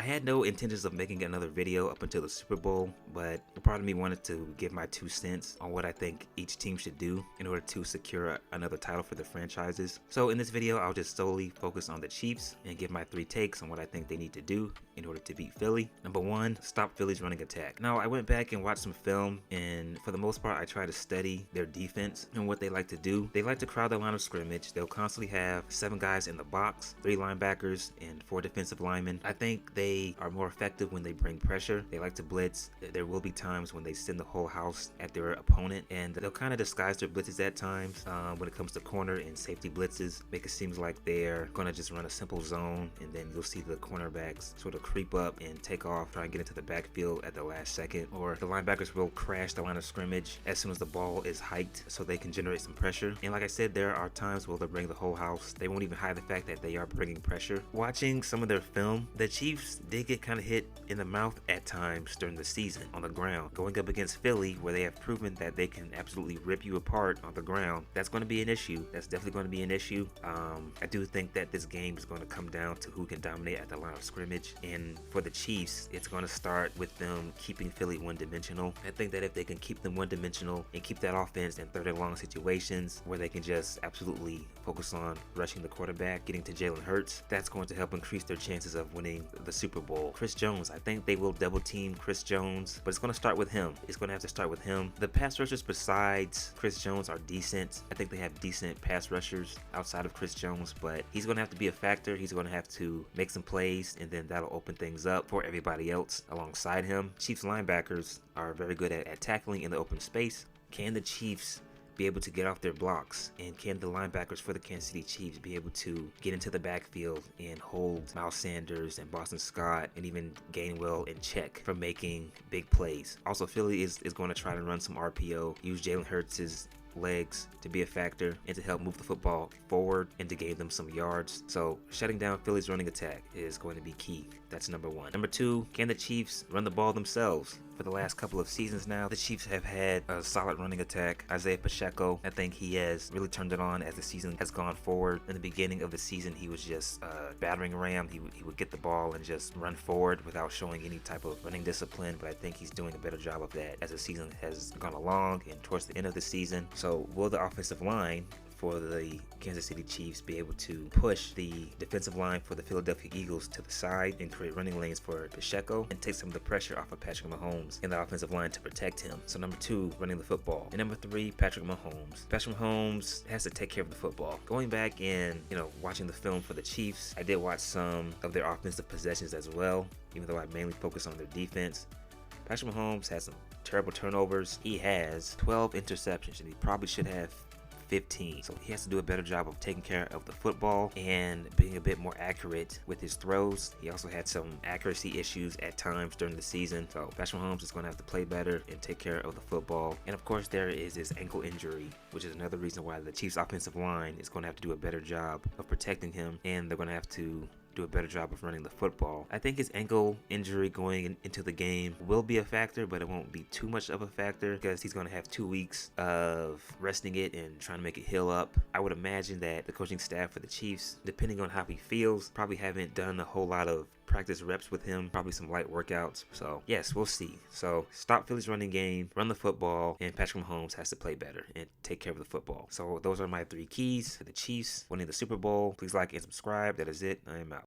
had no intentions of making another video up until the Super Bowl, but part of me wanted to give my 2 cents on what I think each team should do in order to secure another title for their franchises. So in this video, I'll just solely focus on the Chiefs and give my 3 takes on what I think they need to do in order to beat Philly. Number 1, stop Philly's running attack. Now, I went back and watched some film, and for the most part, I try to study their defense and what they like to do. They like to crowd the line of scrimmage. They'll constantly have 7 guys in the box, 3 linebackers, and 4 defensive linemen. I think they are more effective when they bring pressure. They like to blitz. There will be times when they send the whole house at their opponent, and they'll kind of disguise their blitzes at times when it comes to corner and safety blitzes. Make it seem like they're going to just run a simple zone, and then you'll see the cornerbacks sort of creep up and take off, try and get into the backfield at the last second, or the linebackers will crash the line of scrimmage as soon as the ball is hiked so they can generate some pressure. And like I said, there are times where they'll bring the whole house. They won't even hide the fact that they are bringing pressure. Watching some of their film, the Chiefs did get kind of hit in the mouth at times during the season on the ground. Going up against Philly, where they have proven that they can absolutely rip you apart on the ground, that's going to be an issue. That's definitely going to be an issue. I do think that this game is going to come down to who can dominate at the line of scrimmage. And for the Chiefs, it's going to start with them keeping Philly one-dimensional. I think that if they can keep them one-dimensional and keep that offense in 3rd and long situations where they can just absolutely focus on rushing the quarterback, getting to Jalen Hurts, that's going to help increase their chances of winning the Super Bowl. Chris Jones, I think they will double team Chris Jones, but it's going to start with him. It's going to have to start with him. The pass rushers besides Chris Jones are decent. I think they have decent pass rushers outside of Chris Jones, but he's going to have to be a factor. He's going to have to make some plays, and then that'll open things up for everybody else alongside him. Chiefs linebackers are very good at tackling in the open space. Can the Chiefs be able to get off their blocks, and can the linebackers for the Kansas City Chiefs be able to get into the backfield and hold Miles Sanders and Boston Scott and even Gainwell in check from making big plays? Also, Philly is going to try to run some RPO, use Jalen Hurts' legs to be a factor and to help move the football forward and to gain them some yards. So shutting down Philly's running attack is going to be key. That's number 1. Number 2, can the Chiefs run the ball themselves? For the last couple of seasons now, the Chiefs have had a solid running attack. Isaiah Pacheco, I think he has really turned it on as the season has gone forward. In the beginning of the season, he was just a battering ram. He would get the ball and just run forward without showing any type of running discipline, but I think he's doing a better job of that as the season has gone along and towards the end of the season. So will the offensive line for the Kansas City Chiefs be able to push the defensive line for the Philadelphia Eagles to the side and create running lanes for Pacheco and take some of the pressure off of Patrick Mahomes and the offensive line to protect him? So number 2, running the football. And number 3, Patrick Mahomes. Patrick Mahomes has to take care of the football. Going back and, watching the film for the Chiefs, I did watch some of their offensive possessions as well, even though I mainly focused on their defense. Patrick Mahomes has some terrible turnovers. He has 12 interceptions, and he probably should have 15. So he has to do a better job of taking care of the football and being a bit more accurate with his throws. He also had some accuracy issues at times during the season. So Patrick Mahomes is going to have to play better and take care of the football. And of course, there is his ankle injury, which is another reason why the Chiefs offensive line is going to have to do a better job of protecting him, and they're going to have to do a better job of running the football. I think his ankle injury going into the game will be a factor, but it won't be too much of a factor because he's going to have 2 weeks of resting it and trying to make it heal up. I would imagine that the coaching staff for the Chiefs, depending on how he feels, probably haven't done a whole lot of practice reps with him, probably some light workouts. So yes, we'll see. So stop Philly's running game, run the football, and Patrick Mahomes has to play better and take care of the football. So those are my 3 keys for the Chiefs winning the Super Bowl. Please like and subscribe. That is it. I am out.